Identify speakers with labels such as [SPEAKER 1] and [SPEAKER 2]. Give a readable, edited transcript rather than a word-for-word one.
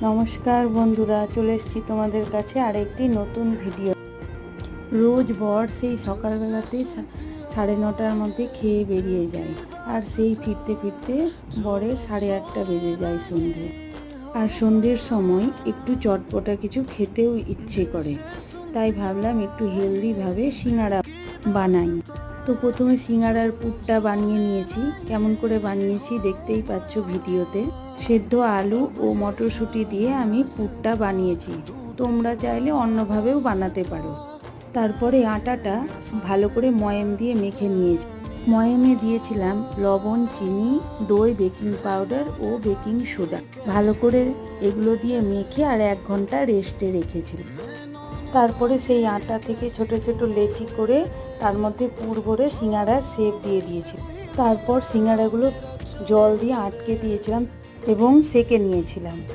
[SPEAKER 1] নমস্কার বন্ধুরা, চলে এসেছি তোমাদের কাছে আরেকটি নতুন ভিডিও। রোজ বর সেই সকালবেলাতে 9:30টার মধ্যে খেয়ে বেরিয়ে যায়, আর সেই ফিরতে ফিরতে বরের 8:30 বেজে যায় সন্ধে। আর সন্ধ্যের সময় একটু চটপটা কিছু খেতেও ইচ্ছে করে, তাই ভাবলাম একটু হেলদিভাবে সিঙ্গাড়া বানাই। তো প্রথমে সিঙ্গাড়ার পুরটা বানিয়ে নিয়েছি। কেমন করে বানিয়েছি দেখতেই পাচ্ছ ভিডিওতে। সেদ্ধ আলু ও মটরশুঁটি দিয়ে আমি পুরটা বানিয়েছি, তোমরা চাইলে অন্যভাবেও বানাতে পারো। তারপরে আটাটা ভালো করে ময়াম দিয়ে মেখে নিয়েছি। ময়ামে দিয়েছিলাম লবণ, চিনি, দই, বেকিং পাউডার ও বেকিং সোডা। ভালো করে এগুলো দিয়ে মেখে আর 1 ঘন্টা রেস্টে রেখেছিলাম। তারপরে সেই আটা থেকে ছোট ছোট লেচি করে তার মধ্যে পুর ভরে সিঙ্গাড়ার শেপ দিয়ে দিয়েছি। তারপর সিঙ্গাড়াগুলো জল দিয়ে আটকে দিয়েছিলাম এবং সেঁকে নিয়েছিলাম।